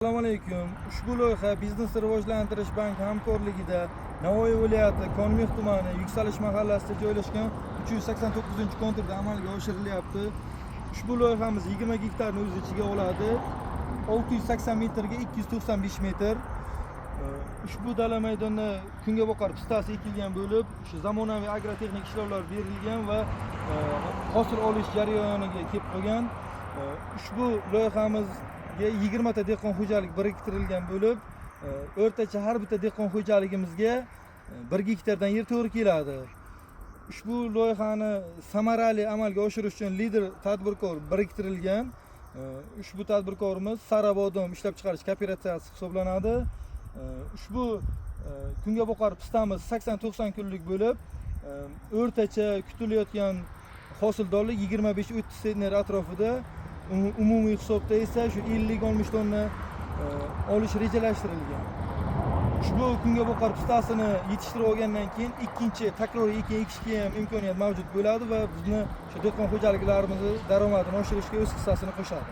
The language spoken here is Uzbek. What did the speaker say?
Assalomu alaykum. Ushbu loyiha Biznesni rivojlantirish banki hamkorligida Navoiy viloyati Konmix tumani Yuksalish mahallasida joylashgan 389-konturda amalga oshirilyapti. Ushbu loyihamiz 20 gektarni o'z ichiga oladi. 680 metrga 295 metr. Ushbu dala maydonda kungaboqar pistasi ekilgan bo'lib, shu zamonaviy agrotexnik ishlovlar berilgan va hosil olish jarayoniga kelib qolgan. Ushbu loyihamiz 20 ta dehqon xo'jalik biriktirilgan bo'lib, o'rtacha har bitta dehqon xo'jaligimizga 1 gektardan yer to'g'ri keladi. Ushbu loyihani samarali amalga oshirish uchun lider tadbirkor biriktirilgan. Ushbu tadbirkorimiz Sarabodom ishlab chiqarish kooperatsiyasi hisoblanadi. Ushbu kungaboqar pistamiz 80-90 kunlik bo'lib, o'rtacha kutilayotgan hosildorlik 25-30 sentner atrofida. Umumiy hisobda esa shu 50-60 tonna olish rejalashtirilgan. Ushbu kungaboqar pistasini yetishtirib olgandan keyin ikkinchi takroriy ekishga ham imkoniyat mavjud bo'ladi va bizni shu dehqon xo'jaliklarimizni daromadini oshirishga o'z hissasini qo'shadi.